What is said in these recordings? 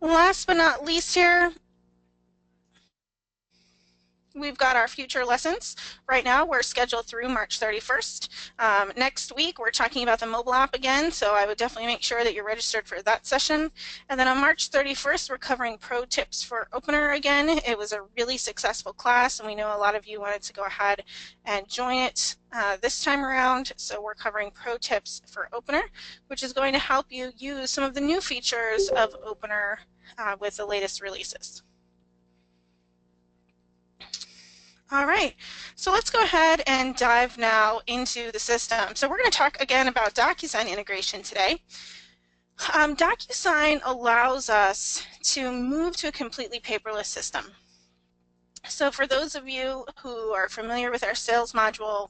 Last but not least here, we've got our future lessons. Right now, we're scheduled through March 31st. Next week, we're talking about the mobile app again, so I would definitely make sure that you're registered for that session. And then on March 31st, we're covering pro tips for Opener again. It was a really successful class, and we know a lot of you wanted to go ahead and join it this time around. So we're covering pro tips for Opener, which is going to help you use some of the new features of Opener with the latest releases. All right, so let's go ahead and dive now into the system. So we're going to talk again about DocuSign integration today. DocuSign allows us to move to a completely paperless system. So for those of you who are familiar with our sales module,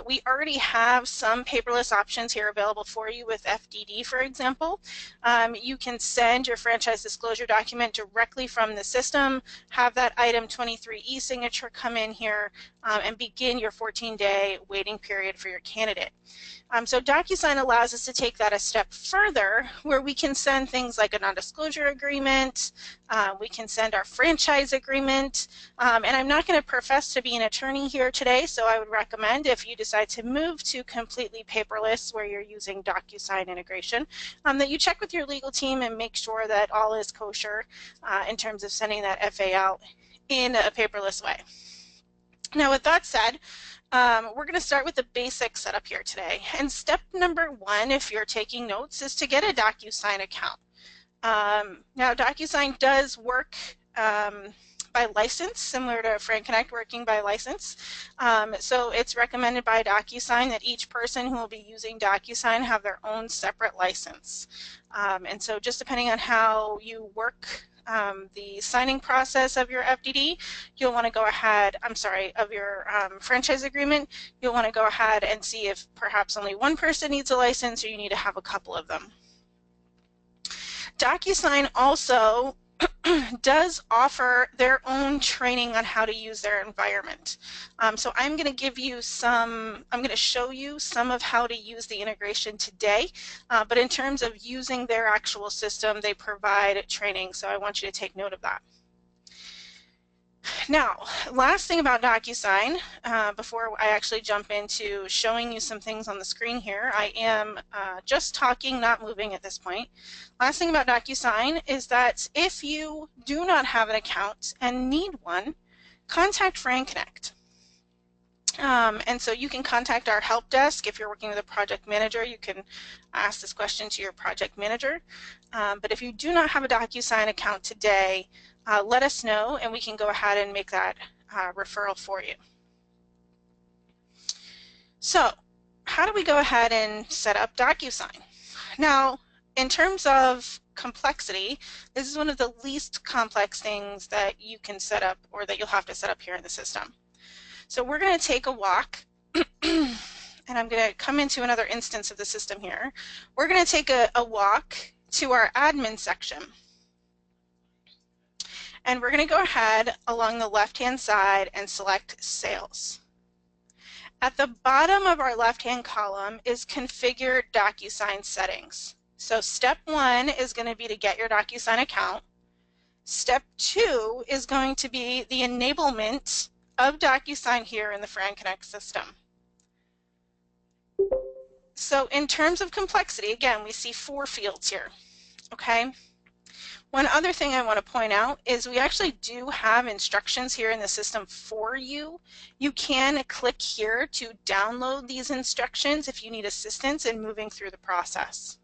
we already have some paperless options here available for you with FDD, for example. You can send your franchise disclosure document directly from the system, have that item 23 e-signature come in here, and begin your 14-day waiting period for your candidate. So DocuSign allows us to take that a step further, where we can send things like a non-disclosure agreement, we can send our franchise agreement, and I'm not going to profess to be an attorney here today, so I would recommend if you decide to move to completely paperless where you're using DocuSign integration, that you check with your legal team and make sure that all is kosher in terms of sending that FA out in a paperless way. Now with that said, we're going to start with the basic setup here today. And step number one, if you're taking notes, is to get a DocuSign account. Now DocuSign does work by license, similar to FranConnect working by license. So it's recommended by DocuSign that each person who will be using DocuSign have their own separate license. And so just depending on how you work the signing process of your FDD, you'll want to go ahead, of your franchise agreement, you'll want to go ahead and see if perhaps only one person needs a license or you need to have a couple of them. DocuSign also does offer their own training on how to use their environment. So I'm going to show you some of how to use the integration today, but in terms of using their actual system, they provide training, so I want you to take note of that. Now, last thing about DocuSign, before I actually jump into showing you some things on the screen here, I am just talking, not moving at this point. Last thing about DocuSign is that if you do not have an account and need one, contact FranConnect. And so you can contact our help desk. If you're working with a project manager, you can ask this question to your project manager. But if you do not have a DocuSign account today, let us know and we can go ahead and make that referral for you. So how do we go ahead and set up DocuSign? Now, in terms of complexity, this is one of the least complex things that you can set up or that you'll have to set up here in the system. So we're going to take a walk and I'm going to come into another instance of the system here. We're going to take a walk to our admin section. And we're going to go ahead along the left-hand side and select Sales. At the bottom of our left-hand column is Configure DocuSign Settings. So step one is going to be to get your DocuSign account. Step two is going to be the enablement of DocuSign here in the FranConnect system. So in terms of complexity, again, we see 4 fields here, okay? One other thing I want to point out is we actually do have instructions here in the system for you. You can click here to download these instructions if you need assistance in moving through the process.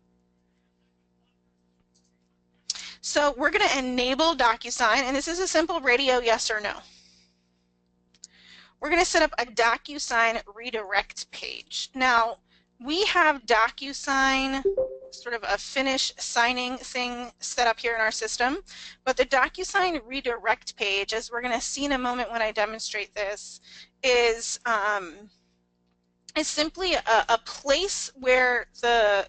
So we're going to enable DocuSign, and this is a simple radio yes or no. We're going to set up a DocuSign redirect page. Now, we have DocuSign, sort of a finish signing thing set up here in our system, but the DocuSign redirect page, as we're going to see in a moment when I demonstrate this, is simply a place where the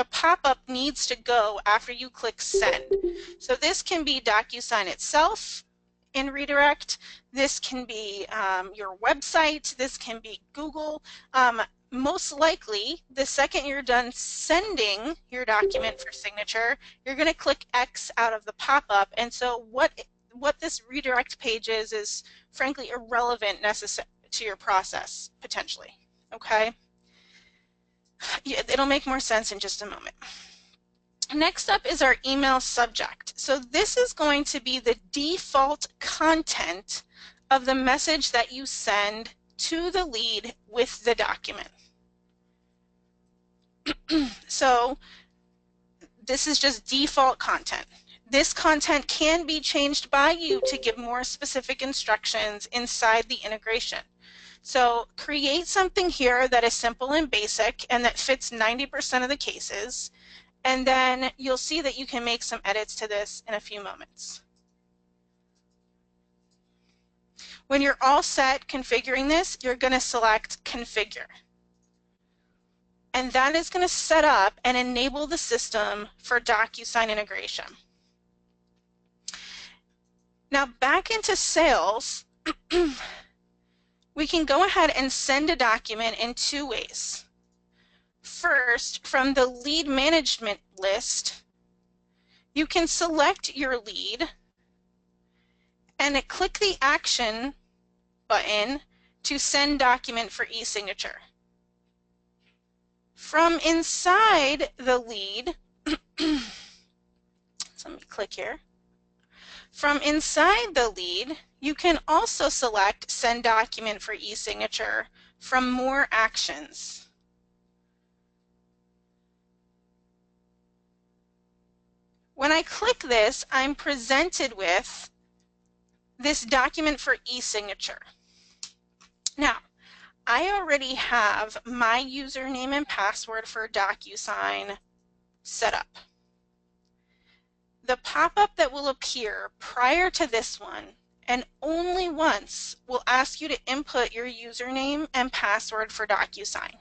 pop-up needs to go after you click send. So this can be DocuSign itself in redirect, this can be your website, this can be Google. most likely, the second you're done sending your document for signature, you're going to click X out of the pop-up. And so what this redirect page is frankly irrelevant to your process, potentially. Okay? It'll make more sense in just a moment. Next up is our email subject. So this is going to be the default content of the message that you send to the lead with the document. So this is just default content. This content can be changed by you to give more specific instructions inside the integration. So create something here that is simple and basic and that fits 90% of the cases, and then you'll see that you can make some edits to this in a few moments. When you're all set configuring this, you're going to select Configure. And that is going to set up and enable the system for DocuSign integration. Now back into sales, we can go ahead and send a document in two ways. First, from the lead management list, you can select your lead and click the action button to send document for e-signature. From inside the lead, so let me click here. From inside the lead, you can also select Send Document for e-signature from More Actions. When I click this, I'm presented with this document for e-signature. Now, I already have my username and password for DocuSign set up. The pop-up that will appear prior to this one, and only once, will ask you to input your username and password for DocuSign.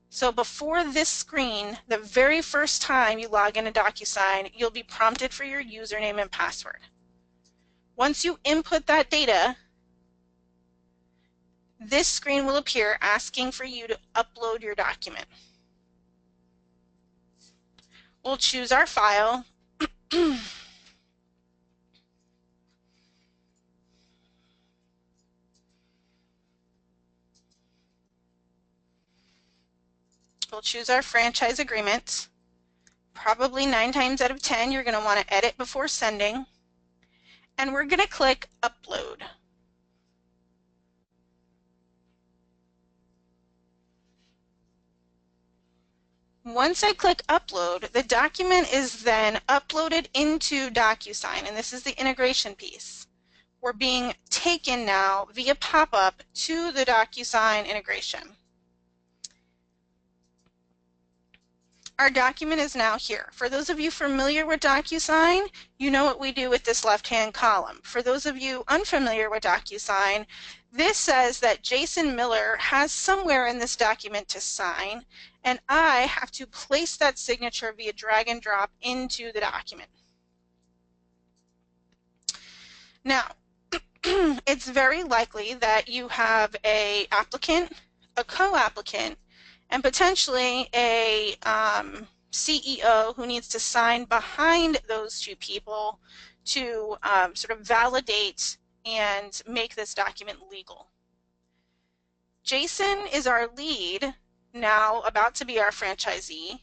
So before this screen, the very first time you log into DocuSign, you'll be prompted for your username and password. Once you input that data, this screen will appear asking for you to upload your document. We'll choose our file. We'll choose our franchise agreement. Probably 9 times out of 10, you're going to want to edit before sending. And we're going to click Upload. Once I click Upload, the document is then uploaded into DocuSign, and this is the integration piece. We're being taken now via pop-up to the DocuSign integration. Our document is now here. For those of you familiar with DocuSign, you know what we do with this left-hand column. For those of you unfamiliar with DocuSign, this says that Jason Miller has somewhere in this document to sign, and I have to place that signature via drag and drop into the document. Now, it's very likely that you have an applicant, a co-applicant, and potentially a CEO who needs to sign behind those two people to sort of validate and make this document legal. Jason is our lead, now about to be our franchisee.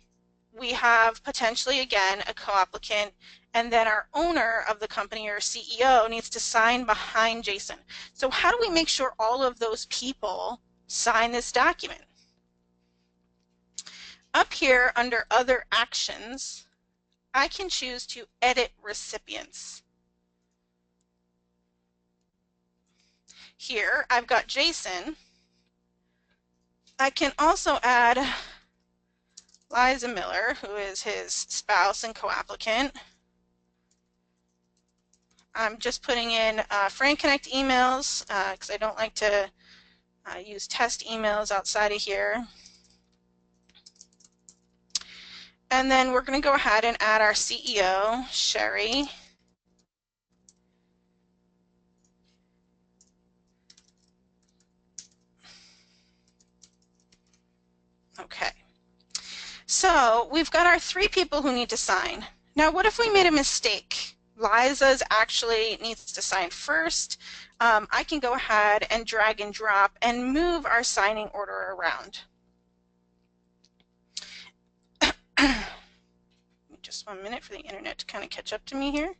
We have potentially, again, a co-applicant, and then our owner of the company or CEO needs to sign behind Jason. So how do we make sure all of those people sign this document? Up here under Other Actions, I can choose to edit recipients. Here I've got Jason. I can also add Liza Miller, who is his spouse and co-applicant. I'm just putting in Frank Connect emails because I don't like to use test emails outside of here. And then we're going to go ahead and add our CEO, Sherry. So we've got our 3 people who need to sign. Now, what if we made a mistake? Liza's actually needs to sign first. I can go ahead and drag and drop and move our signing order around. Just 1 minute for the internet to kind of catch up to me here.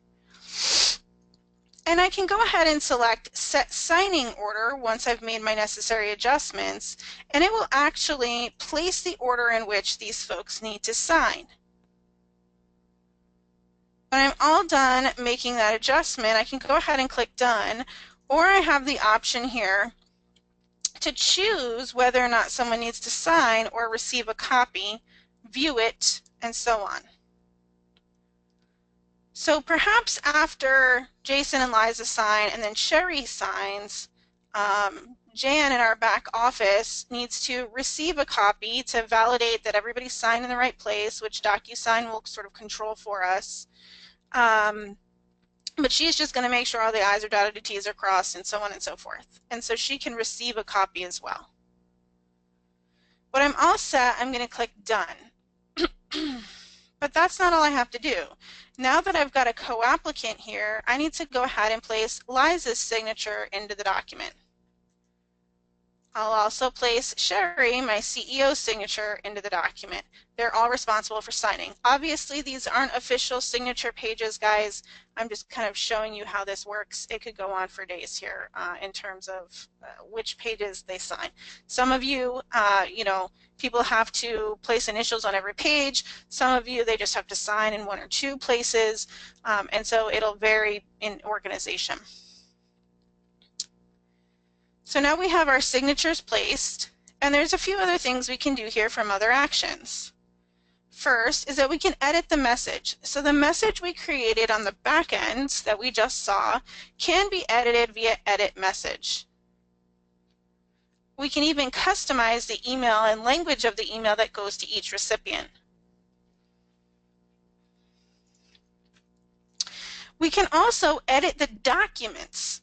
And I can go ahead and select Set Signing Order once I've made my necessary adjustments, and it will actually place the order in which these folks need to sign. When I'm all done making that adjustment, I can go ahead and click Done, or I have the option here to choose whether or not someone needs to sign or receive a copy, view it, and so on. So perhaps after Jason and Liza sign and then Sherry signs, Jan in our back office needs to receive a copy to validate that everybody's signed in the right place, which DocuSign will sort of control for us. But she's just going to make sure all the I's are dotted, the T's are crossed, and so on and so forth. And so she can receive a copy as well. When I'm all set, I'm going to click Done. But that's not all I have to do. Now that I've got a co-applicant here, I need to go ahead and place Liza's signature into the document. I'll also place Sherry, my CEO's signature, into the document. They're all responsible for signing. Obviously, these aren't official signature pages, guys. I'm just kind of showing you how this works. It could go on for days here in terms of which pages they sign. Some of you, people have to place initials on every page. Some of you, they just have to sign in 1 or 2 places. And so it'll vary in organization. So now we have our signatures placed, and there's a few other things we can do here from other actions. First is that we can edit the message. So the message we created on the back end that we just saw can be edited via Edit Message. We can even customize the email and language of the email that goes to each recipient. We can also edit the documents.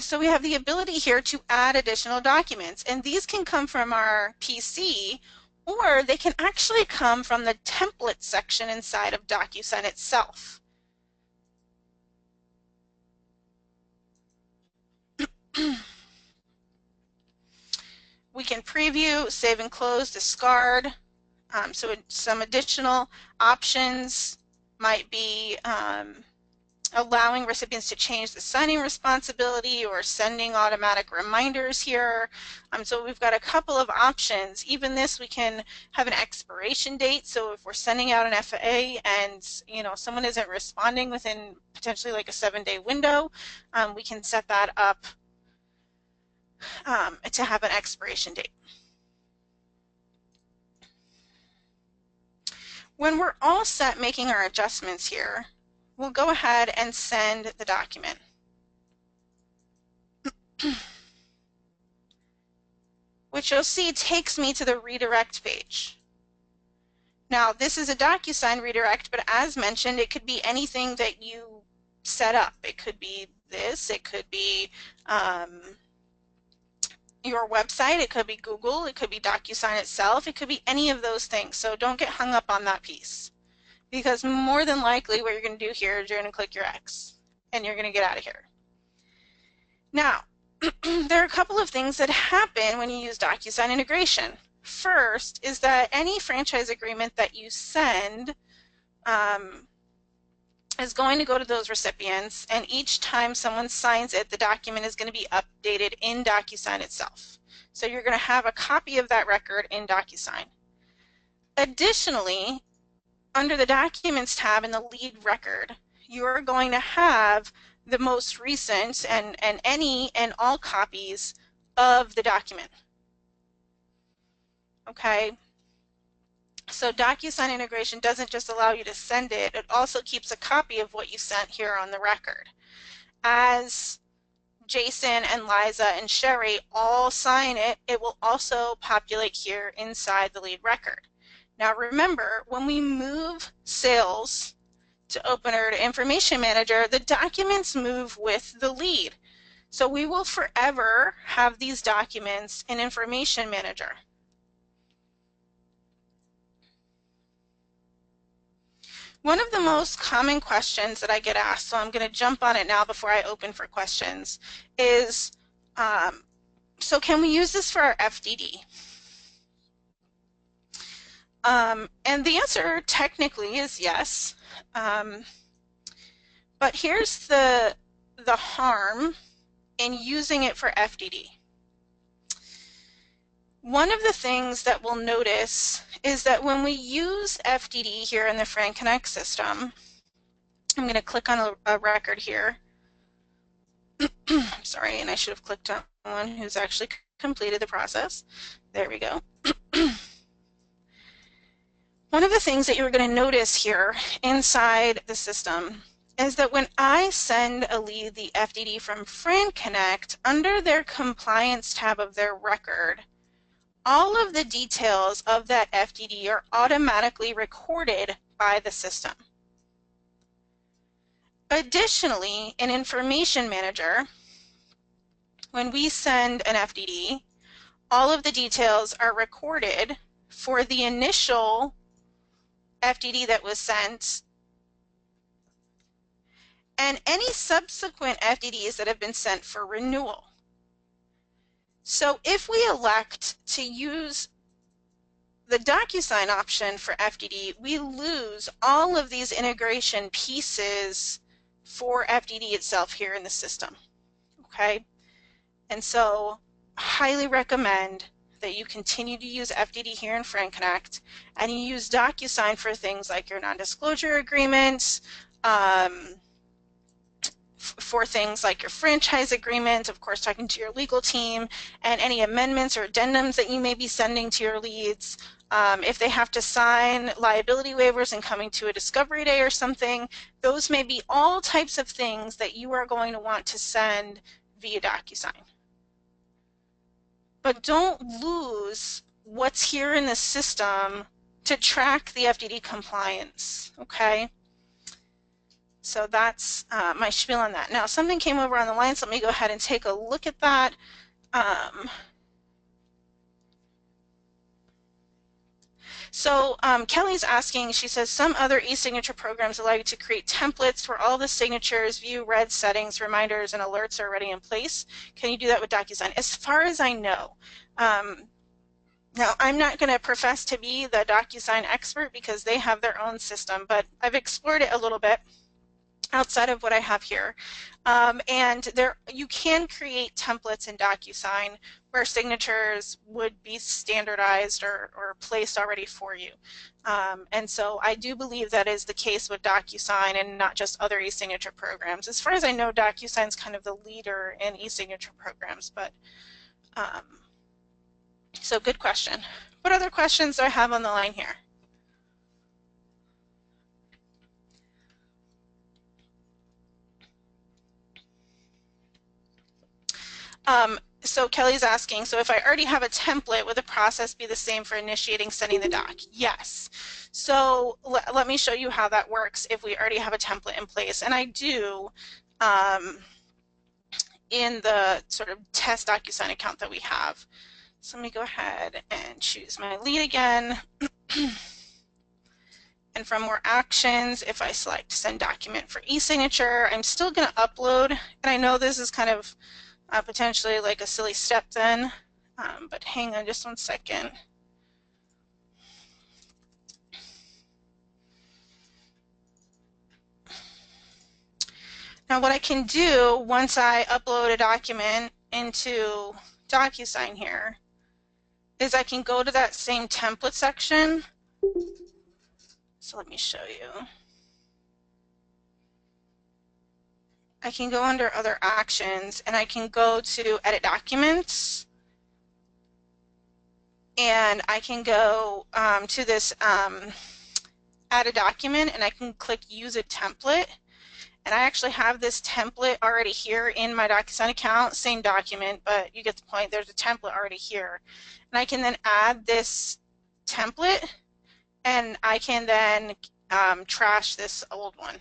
So we have the ability here to add additional documents, and these can come from our PC, or they can actually come from the template section inside of DocuSign itself. We can preview, save and close, discard. So some additional options might be allowing recipients to change the signing responsibility or sending automatic reminders here. So we've got a couple of options. Even this, we can have an expiration date. So if we're sending out an FAA and someone isn't responding within potentially like a 7-day window, we can set that up to have an expiration date. When we're all set making our adjustments here, we'll go ahead and send the document. Which you'll see takes me to the redirect page. Now, this is a DocuSign redirect, but as mentioned, it could be anything that you set up. It could be this, it could be your website, it could be Google, it could be DocuSign itself, it could be any of those things. So don't get hung up on that piece, because more than likely what you're going to do here is you're going to click your X and you're going to get out of here. Now, there are a couple of things that happen when you use DocuSign integration. First is that any franchise agreement that you send is going to go to those recipients, and each time someone signs it, the document is going to be updated in DocuSign itself. So you're going to have a copy of that record in DocuSign. Additionally, under the Documents tab in the lead record, you're going to have the most recent and any and all copies of the document. Okay? So DocuSign integration doesn't just allow you to send it, it also keeps a copy of what you sent here on the record. As Jason and Liza and Sherry all sign it, it will also populate here inside the lead record. Now remember, when we move sales to opener to information manager, the documents move with the lead. So we will forever have these documents in information manager. One of the most common questions that I get asked, so I'm going to jump on it now before I open for questions, is, so can we use this for our FDD? And the answer technically is yes. But here's the harm in using it for FDD. One of the things that we'll notice is that when we use FDD here in the FranConnect system, I'm going to click on a record here. Sorry, and I should have clicked on one who's actually completed the process. There we go. One of the things that you're going to notice here inside the system is that when I send a lead the FDD from FranConnect, under their compliance tab of their record, all of the details of that FDD are automatically recorded by the system. Additionally, in Information Manager, when we send an FDD, all of the details are recorded for the initial FDD that was sent and any subsequent FDDs that have been sent for renewal. So if we elect to use the DocuSign option for FDD, we lose all of these integration pieces for FDD itself here in the system, okay? And so highly recommend that you continue to use FDD here in FranConnect, and you use DocuSign for things like your non-disclosure agreements, for things like your franchise agreement, of course talking to your legal team, and any amendments or addendums that you may be sending to your leads. If they have to sign liability waivers and coming to a discovery day or something, those may be all types of things that you are going to want to send via DocuSign. But don't lose what's here in the system to track the FDD compliance, okay? So that's my spiel on that. Now, something came over on the line, so let me go ahead and take a look at that. Kelly's asking, she says, some other e-signature programs allow you to create templates where all the signatures, view, read, settings, reminders, and alerts are already in place. Can you do that with DocuSign? As far as I know. Now, I'm not going to profess to be the DocuSign expert because they have their own system, but I've explored it a little bit outside of what I have here. And there, you can create templates in DocuSign where signatures would be standardized or placed already for you. And so I do believe that is the case with DocuSign and not just other e-signature programs. As far as I know, DocuSign's kind of the leader in e-signature programs, but so good question. What other questions do I have on the line here? So Kelly's asking, so if I already have a template, would the process be the same for initiating sending the doc? Yes. So let me show you how that works if we already have a template in place. And I do in the sort of test DocuSign account that we have. So let me go ahead and choose my lead again. And from more actions, if I select send document for e-signature, I'm still going to upload. And I know this is kind of potentially like a silly step then, but hang on just 1 second. Now what I can do once I upload a document into DocuSign here is I can go to that same template section. So let me show you. I can go under other actions and I can go to edit documents, and I can go to this add a document, and I can click use a template, and I actually have this template already here in my DocuSign account, same document, but you get the point, there's a template already here. And I can then add this template, and I can then trash this old one.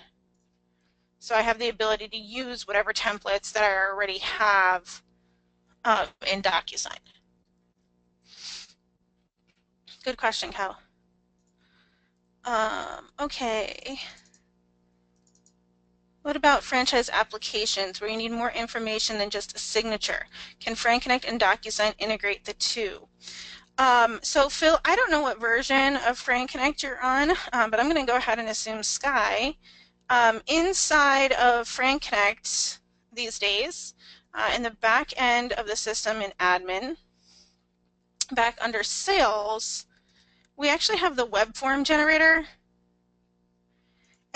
So I have the ability to use whatever templates that I already have in DocuSign. Good question, Cal. Okay. What about franchise applications where you need more information than just a signature? Can FranConnect and DocuSign integrate the two? So Phil, I don't know what version of FranConnect you're on, but I'm going to go ahead and assume Sky. Inside of FranConnect these days, in the back end of the system in admin, back under sales, we actually have the web form generator.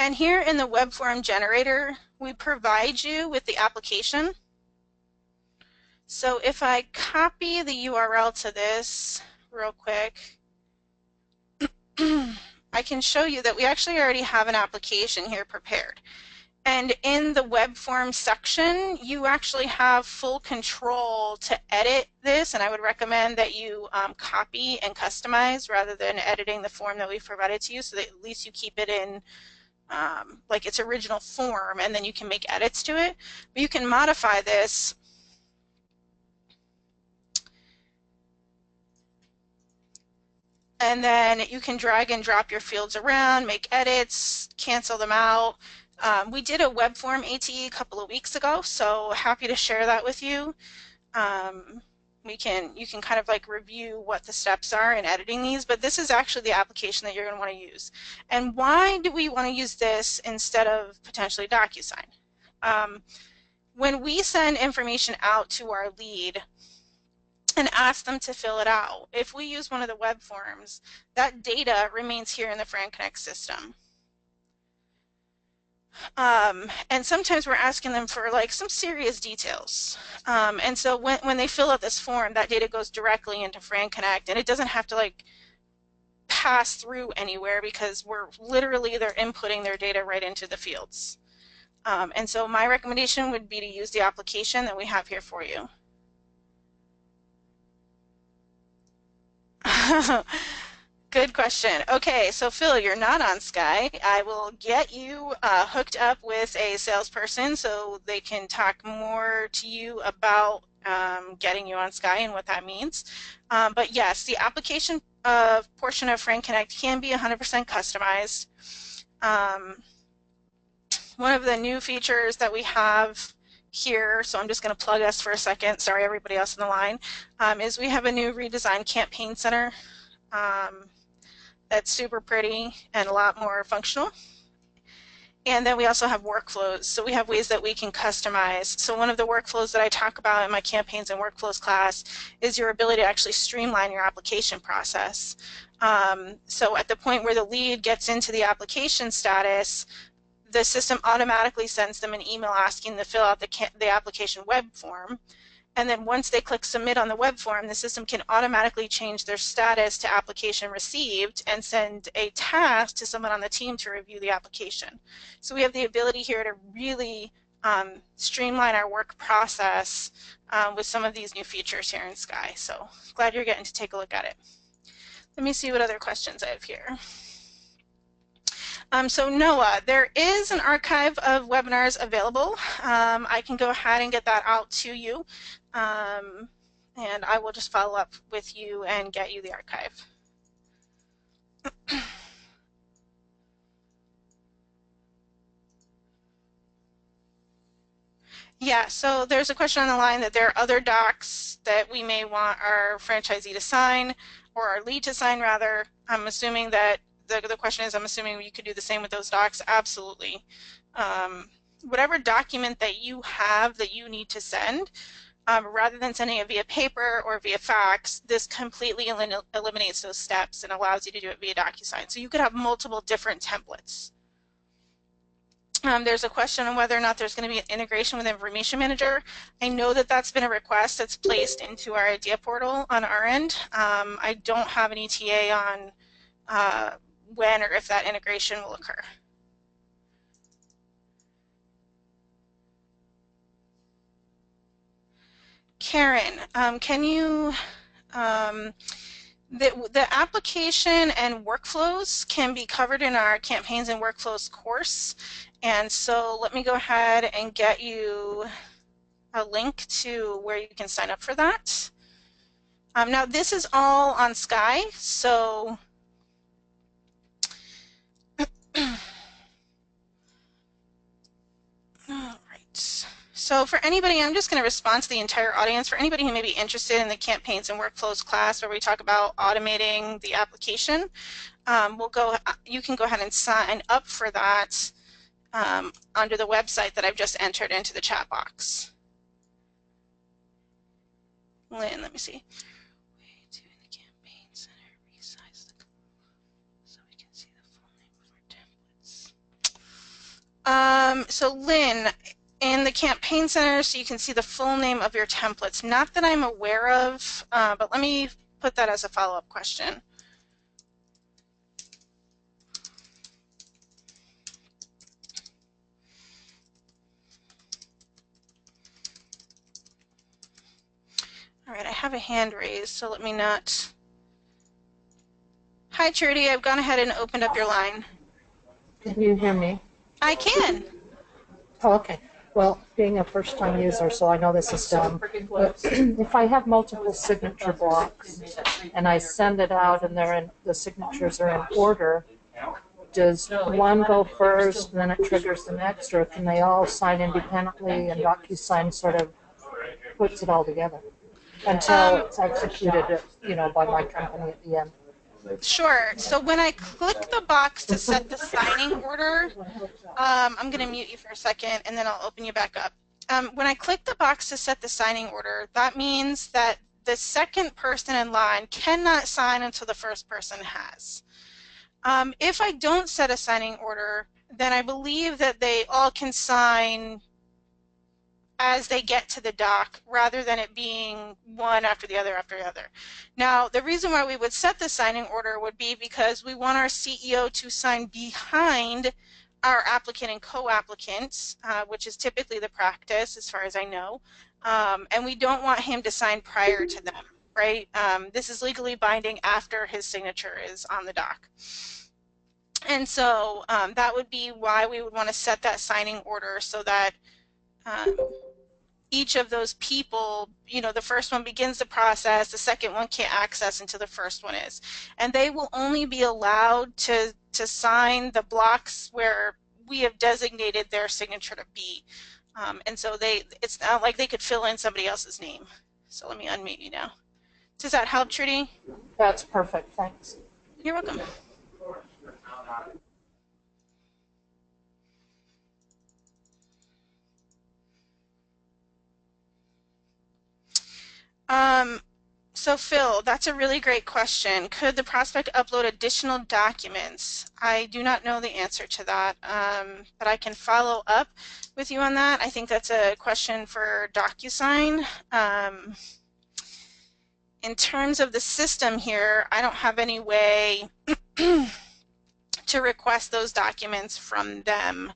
And here in the web form generator, we provide you with the application. So if I copy the URL to this real quick, I can show you that we actually already have an application here prepared. And in the web form section, you actually have full control to edit this, and I would recommend that you copy and customize rather than editing the form that we've provided to you, so that at least you keep it in like its original form, and then you can make edits to it. But you can modify this and then you can drag and drop your fields around, make edits, cancel them out. We did a web form ATE a couple of weeks ago, so happy to share that with you. You can kind of like review what the steps are in editing these, but this is actually the application that you're going to want to use. And why do we want to use this instead of potentially DocuSign? When we send information out to our lead and ask them to fill it out, if we use one of the web forms, that data remains here in the FranConnect system. And sometimes we're asking them for like some serious details. And so when they fill out this form, that data goes directly into FranConnect, and it doesn't have to like pass through anywhere because they're inputting their data right into the fields. And so my recommendation would be to use the application that we have here for you. Good question. Okay, so Phil, you're not on Sky. I will get you hooked up with a salesperson so they can talk more to you about getting you on Sky and what that means. But yes, the application portion of FranConnect can be 100% customized. One of the new features that we have here, so I'm just going to plug us for a second, sorry everybody else on the line, is we have a new redesigned campaign center. That's super pretty and a lot more functional. And then we also have workflows. So we have ways that we can customize. So one of the workflows that I talk about in my campaigns and workflows class is your ability to actually streamline your application process. So at the point where the lead gets into the application status, the system automatically sends them an email asking them to fill out the application web form. And then once they click submit on the web form, the system can automatically change their status to application received and send a task to someone on the team to review the application. So we have the ability here to really streamline our work process with some of these new features here in Sky. So glad you're getting to take a look at it. Let me see what other questions I have here. So Noah, there is an archive of webinars available. I can go ahead and get that out to you, and I will just follow up with you and get you the archive. Yeah, so there's a question on the line that there are other docs that we may want our franchisee to sign, or our lead to sign rather. I'm assuming that the question is, I'm assuming you could do the same with those docs. Absolutely. Whatever document that you have that you need to send, rather than sending it via paper or via fax, this completely eliminates those steps and allows you to do it via DocuSign. So you could have multiple different templates. There's a question on whether or not there's going to be an integration with Information Manager. I know that that's been a request that's placed into our idea portal on our end. I don't have an ETA on when or if that integration will occur. Karen, can you, the application and workflows can be covered in our campaigns and workflows course. And so let me go ahead and get you a link to where you can sign up for that. Now this is all on Sky, so So for anybody, I'm just going to respond to the entire audience. For anybody who may be interested in the campaigns and workflows class where we talk about automating the application, you can go ahead and sign up for that under the website that I've just entered into the chat box. Lynn, let me see. Doing the campaign center, resize the so we can see the full name of our templates. So Lynn, in the campaign center, so you can see the full name of your templates. Not that I'm aware of, but let me put that as a follow-up question. All right, I have a hand raised, so let me not. Hi, Trudy. I've gone ahead and opened up your line. Can you hear me? I can. Oh, okay. Well, being a first-time user, so I know this is dumb, but if I have multiple signature blocks and I send it out and the signatures are in order, does one go first, then it triggers the next, or can they all sign independently and DocuSign sort of puts it all together until it's executed, by my company at the end? Sure. So when I click the box to set the signing order, I'm going to mute you for a second and then I'll open you back up. When I click the box to set the signing order, that means that the second person in line cannot sign until the first person has. If I don't set a signing order, then I believe that they all can sign as they get to the doc rather than it being one after the other after the other. Now, the reason why we would set the signing order would be because we want our CEO to sign behind our applicant and co-applicants, which is typically the practice as far as I know, and we don't want him to sign prior to them, right? This is legally binding after his signature is on the doc. And so that would be why we would want to set that signing order so that each of those people, the first one begins the process, the second one can't access until the first one is. And they will only be allowed to sign the blocks where we have designated their signature to be. And so it's not like they could fill in somebody else's name. So let me unmute you now. Does that help, Trudy? That's perfect, thanks. You're welcome. So Phil, that's a really great question. Could the prospect upload additional documents? I do not know the answer to that, but I can follow up with you on that. I think that's a question for DocuSign. In terms of the system here, I don't have any way to request those documents from them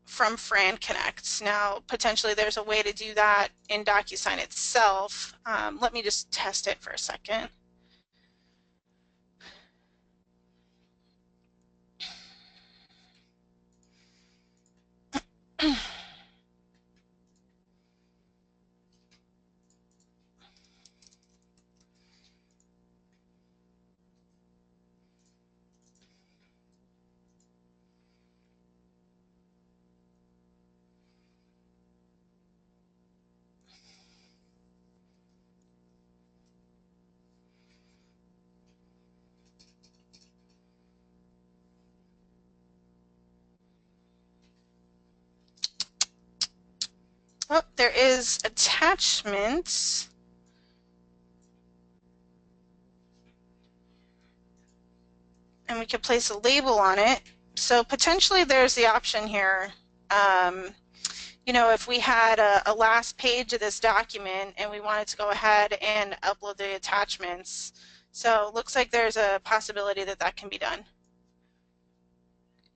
from Fran Connect. Now, potentially there's a way to do that in DocuSign itself. Let me just test it for a second. Oh, there is attachments. And we could place a label on it. So potentially there's the option here. If we had a last page of this document and we wanted to go ahead and upload the attachments. So it looks like there's a possibility that that can be done.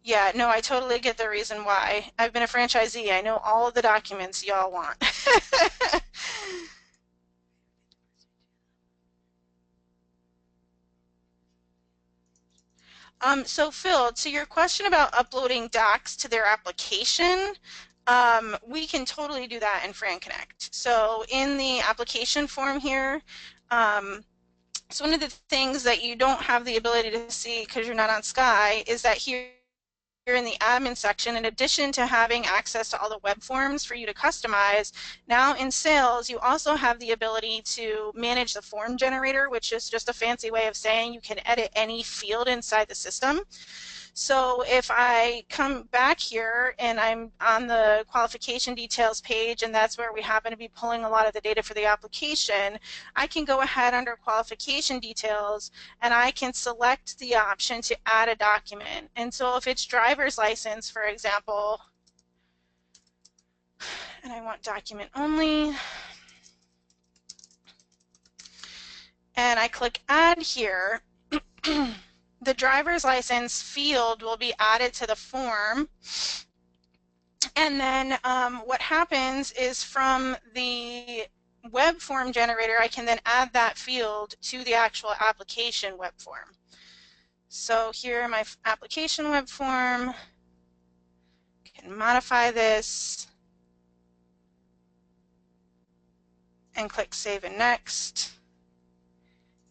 Yeah, no, I totally get the reason why. I've been a franchisee. I know all of the documents y'all want. So Phil, to your question about uploading docs to their application, we can totally do that in Fran Connect. So in the application form here, so one of the things that you don't have the ability to see because you're not on Sky is that here in the admin section, in addition to having access to all the web forms for you to customize, now in Sales, you also have the ability to manage the form generator, which is just a fancy way of saying you can edit any field inside the system. So if I come back here and I'm on the qualification details page, and that's where we happen to be pulling a lot of the data for the application, I can go ahead under qualification details and I can select the option to add a document. And so if it's driver's license, for example, and I want document only, and I click add here, the driver's license field will be added to the form. And then what happens is from the web form generator, I can then add that field to the actual application web form. So here my application web form, can modify this and click Save and Next.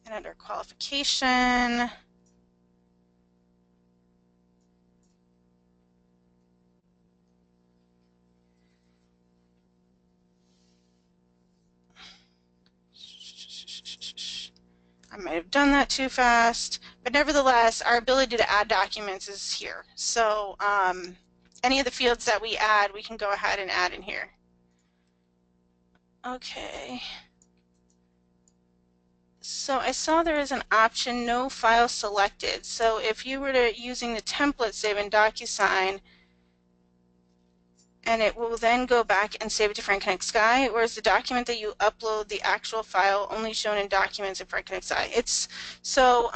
And under qualification, I might have done that too fast, but nevertheless, our ability to add documents is here. So any of the fields that we add, we can go ahead and add in here. Okay. So I saw there is an option, no file selected. So if you were to using the template save in DocuSign, and it will then go back and save it to Frank Connect Sky, or is the document that you upload the actual file only shown in Documents in Frank Connect Sky? It's so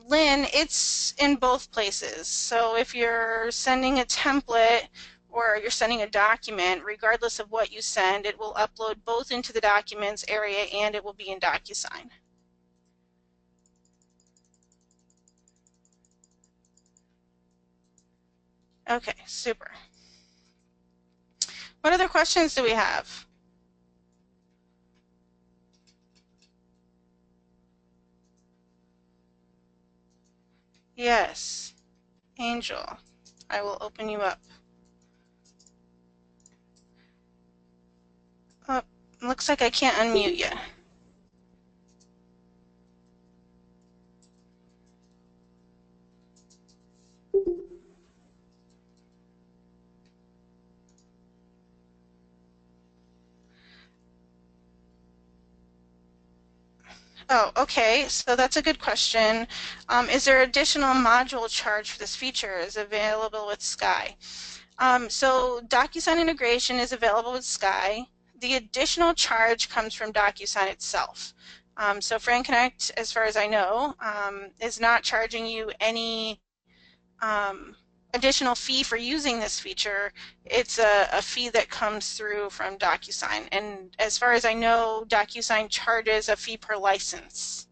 Lynn, it's in both places. So if you're sending a template or you're sending a document, regardless of what you send, it will upload both into the Documents area and it will be in DocuSign. Okay, super. What other questions do we have? Yes, Angel, I will open you up. Oh, looks like I can't unmute you. Oh, okay, so that's a good question. Is there additional module charge for this feature is available with Sky? So DocuSign integration is available with Sky. The additional charge comes from DocuSign itself. So FranConnect, as far as I know, is not charging you any additional fee for using this feature. It's a fee that comes through from DocuSign. And as far as I know, DocuSign charges a fee per license.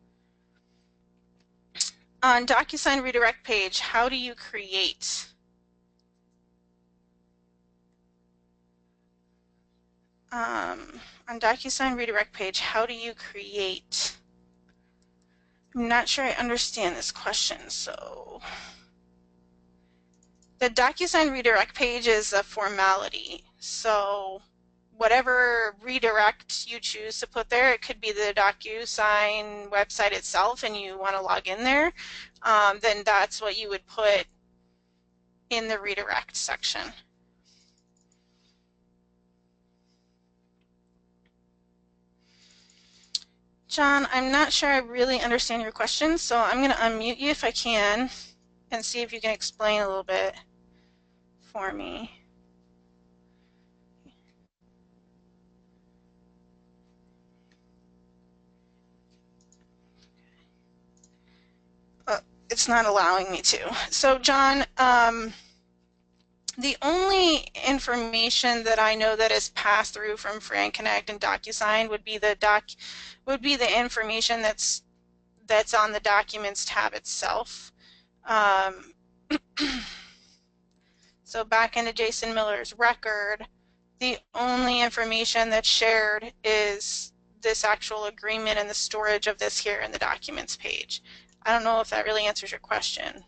On DocuSign redirect page, how do you create? On DocuSign redirect page, how do you create? I'm not sure I understand this question, so the DocuSign redirect page is a formality. So whatever redirect you choose to put there, it could be the DocuSign website itself and you want to log in there, then that's what you would put in the redirect section. John, I'm not sure I really understand your question, so I'm going to unmute you if I can and see if you can explain a little bit for me. It's not allowing me to. So John, the only information that I know that is passed through from FranConnect and DocuSign would be the information that's on the Documents tab itself. So back into Jason Miller's record, the only information that's shared is this actual agreement and the storage of this here in the Documents page. I don't know if that really answers your question.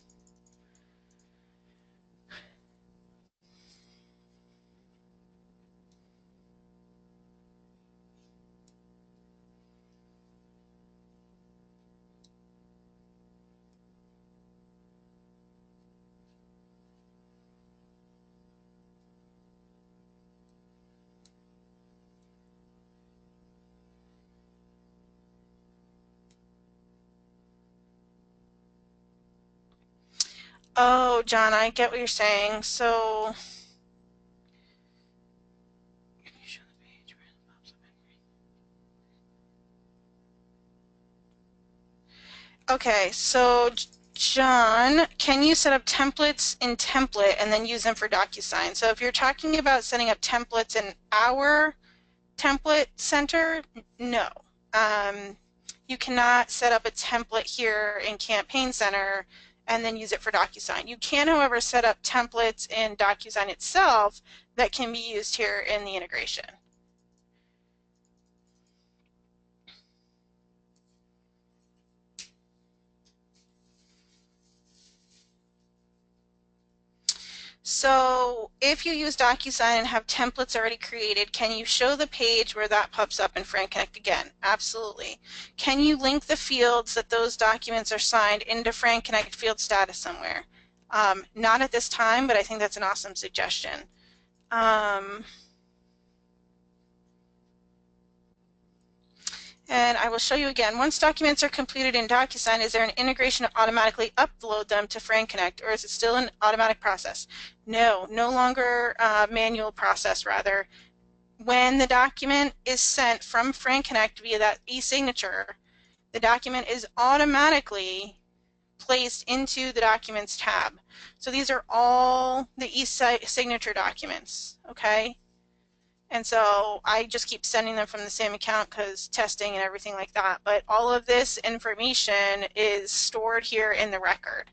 Oh, John, I get what you're saying. So, okay, so John, can you set up templates in template and then use them for DocuSign? So if you're talking about setting up templates in our template center, no. Um, you cannot set up a template here in Campaign Center and then use it for DocuSign. You can, however, set up templates in DocuSign itself that can be used here in the integration. So if you use DocuSign and have templates already created, can you show the page where that pops up in FranConnect again? Absolutely. Can you link the fields that those documents are signed into FranConnect field status somewhere? Not at this time, but I think that's an awesome suggestion. And I will show you again. Once documents are completed in DocuSign, is there an integration to automatically upload them to FranConnect, or is it still an automatic process? No, no longer a manual process, rather. When the document is sent from FranConnect via that e-signature, the document is automatically placed into the Documents tab. So these are all the e-signature documents, okay? And so I just keep sending them from the same account because testing and everything like that. But all of this information is stored here in the record.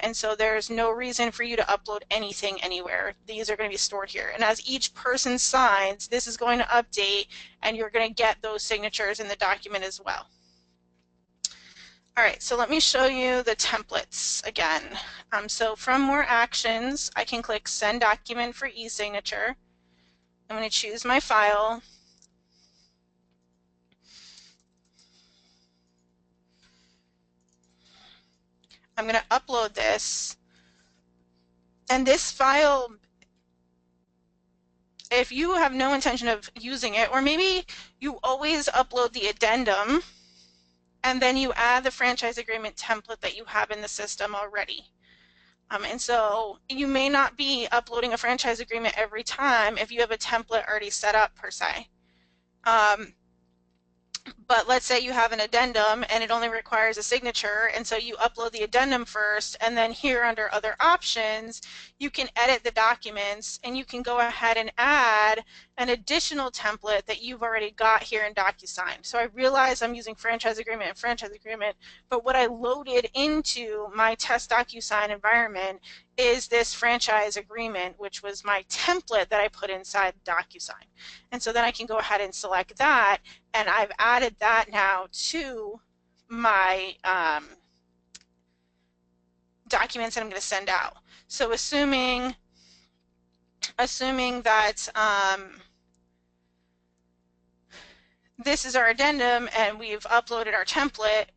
And so there's no reason for you to upload anything anywhere. These are going to be stored here. And as each person signs, this is going to update and you're going to get those signatures in the document as well. All right, so let me show you the templates again. So from More Actions, I can click Send Document for e-signature. I'm going to choose my file. I'm going to upload this. And this file, if you have no intention of using it, or maybe you always upload the addendum and then you add the franchise agreement template that you have in the system already. And so you may not be uploading a franchise agreement every time if you have a template already set up per se. But let's say you have an addendum and it only requires a signature, and so you upload the addendum first, and then here under other options you can edit the documents and you can go ahead and add an additional template that you've already got here in DocuSign. So I realize I'm using franchise agreement, but what I loaded into my test DocuSign environment is this franchise agreement, which was my template that I put inside DocuSign. And so then I can go ahead and select that, and I've added that now to my documents that I'm going to send out. So assuming that this is our addendum and we've uploaded our template,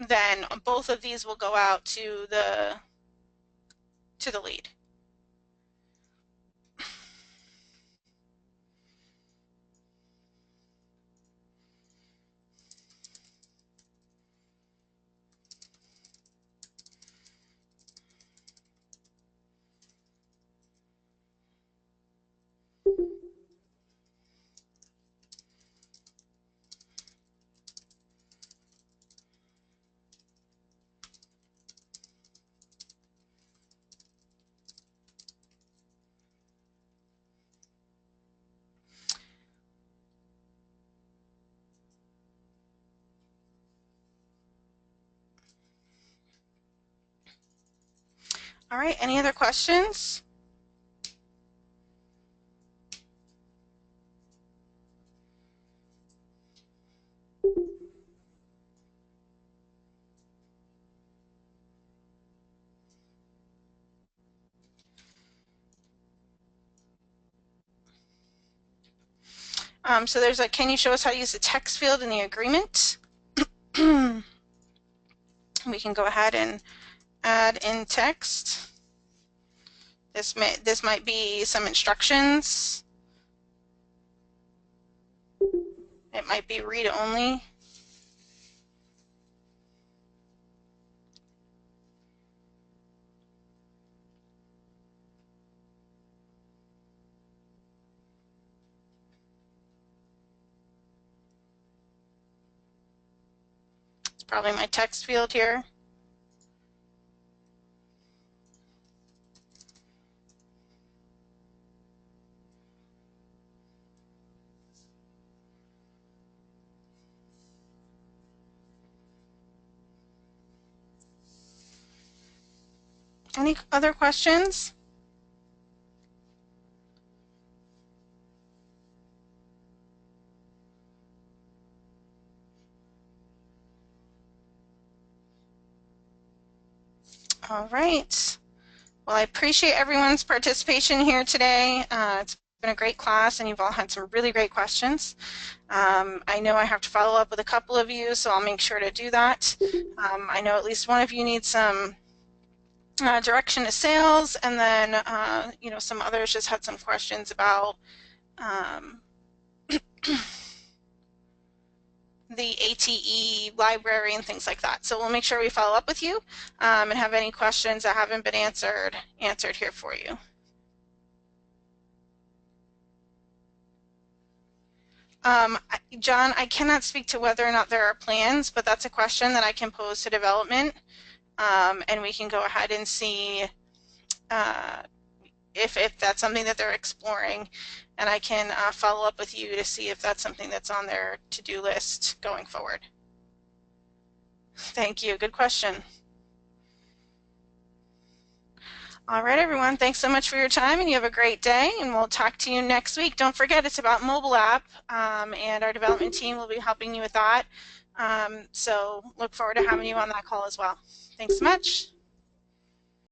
then both of these will go out to the lead. All right, any other questions? So there's a, can you show us how to use the text field in the agreement? We can go ahead and add in text. This might be some instructions. It might be read only. probably my text field here. Any other questions? All right. Well, I appreciate everyone's participation here today. It's been a great class, and you've all had some really great questions. I know I have to follow up with a couple of you, so I'll make sure to do that. I know at least one of you needs some direction to sales, and then some others just had some questions about the ATE library and things like that. So we'll make sure we follow up with you and have any questions that haven't been answered here for you. John, I cannot speak to whether or not there are plans, but that's a question that I can pose to development, and we can go ahead and see if that's something that they're exploring, and I can follow up with you to see if that's something that's on their to-do list going forward. Thank you. Good question. All right, everyone. Thanks so much for your time, and you have a great day, and we'll talk to you next week. Don't forget, it's about mobile app, and our development team will be helping you with that. So look forward to having you on that call as well. Thanks so much.